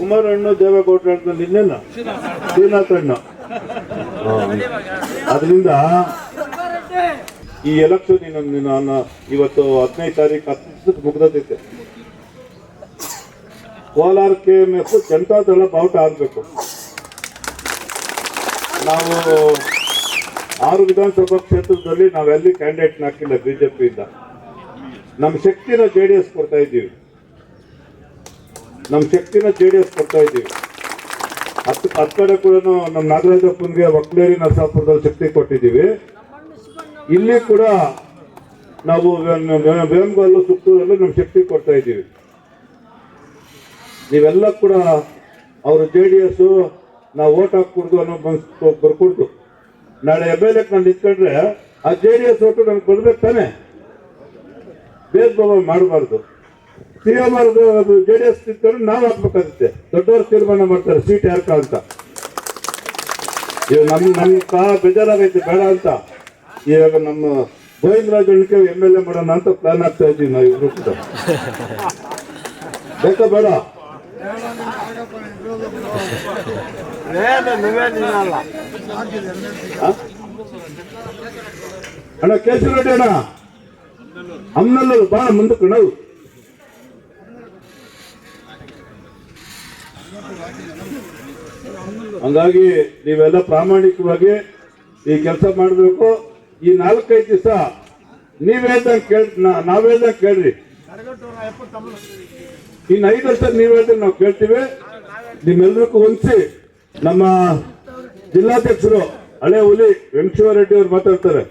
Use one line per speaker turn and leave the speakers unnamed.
ಕುಮಾರಣ್ಣ ದೇವೇಗೌಡರು ಅಂತ ನಿನ್ನೆಲ್ಲ ಶ್ರೀನಾಥ್ ಅಣ್ಣ. ಅದರಿಂದ ಈ ಎಲೆಕ್ಷನ್ ನಾನು ಇವತ್ತು 15 ತಾರೀಕು 10 ಮುಗ್ದೈತೆ. ಕೋಲಾರ KMF ಜನತಾದಳ ಬಾವುಟ ಆಗಬೇಕು. ನಾವು 6 ವಿಧಾನಸಭಾ ಕ್ಷೇತ್ರದಲ್ಲಿ ನಾವೆಲ್ಲಿ ಕ್ಯಾಂಡಿಡೇಟ್ ಹಾಕಿಲ್ಲ ಬಿಜೆಪಿಯಿಂದ. ನಮ್ಮ ಶಕ್ತಿನ JDS ಕೊಡ್ತಾ ಇದ್ದೀವಿ. ನಮ್ಮ ಶಕ್ತಿನ JDS ಕೊಡ್ತಾ ಇದ್ದೀವಿ. ಹತ್ತು ಕಡೆ ಕೂಡ ನಮ್ಮ ನಾಗರಾಜಪ್ಪನಿಗೆ ಒಕ್ಕಲೇರಿ ನರಸಾಪುರದಲ್ಲಿ ಶಕ್ತಿ ಕೊಟ್ಟಿದ್ದೀವಿ. ಇಲ್ಲಿ ಕೂಡ ನಾವು ವೇಮಗಲ್ಲು ಸುತ್ತೂರಲ್ಲಿ ನಮ್ಮ ಶಕ್ತಿ ಕೊಡ್ತಾ ಇದ್ದೀವಿ. ನೀವೆಲ್ಲ ಕೂಡ ಅವರು JDS ನಾವು ಓಟ್ ಹಾಕ್ಕೊಡ್ದು ಅನ್ನೋ ಬರ್ಕೊಡ್ತು. ನಾಳೆ MLA ನಾನು ನಿಂತ್ಕೊಂಡ್ರೆ ಆ JDS ಓಟು ನನಗೆ ಬರ್ಬೇಕು ತಾನೆ. ಭೇದ ಭಾವ ಮಾಡಬಾರ್ದು. CM JDS ನಿಂತ್ಕೊಂಡ್ರೆ ನಾವು ಹಾಕ್ಬೇಕಾಗುತ್ತೆ. ದೊಡ್ಡವರು ತೀರ್ಮಾನ ಮಾಡ್ತಾರೆ ಸೀಟ್ ಯಾರ್ಕ ಅಂತ. ಇವಾಗ ನಮ್ಮ ಬೇಜಾರಾಗೈತೆ ಬೇಡ ಅಂತ ಇವಾಗ ನಮ್ಮ ಗೋವಿಂದರಾಜಣ್ಣಕ್ಕೆ MLA ಮಾಡೋಣ ಅಂತ ಪ್ಲಾನ್ ಆಗ್ತಾ ಇದ್ದೀವಿ ನಾವು ಇಬ್ರು ಕೂಡ. ಬೇಕಾ ಬೇಡ? ಅಣ್ಣ ಕೇಸರಿ ರೆಡ್ಡಿ ಅಣ್ಣ ಅಮ್ಮನಲ್ಲೂ ಬಹಳ ಮುಂದಕ್ಕೆ ನಾವು ಹಂಗಾಗಿ ನೀವೆಲ್ಲ ಪ್ರಾಮಾಣಿಕವಾಗಿ ಈ ಕೆಲಸ ಮಾಡಬೇಕು. ಈ 4-5 ದಿವಸ ನಾವ್ ಹೇಳ್ದಂಗೆ ಕೇಳ್ರಿ. ಇನ್ನು 5 ವರ್ಷ ನೀವ್ ಹೇಳ್ದಂಗೆ ನಾವು ಕೇಳ್ತೀವಿ. ನಿಮ್ಮೆಲ್ಲರಿಗೂ ಹೊಂದಿಸಿ ನಮ್ಮ ಜಿಲ್ಲಾಧ್ಯಕ್ಷರು ಹಳೆ ಹುಲಿ ವೆಂಕಟೇಶ್ವರ ರೆಡ್ಡಿ ಅವರು ಮಾತಾಡ್ತಾರೆ.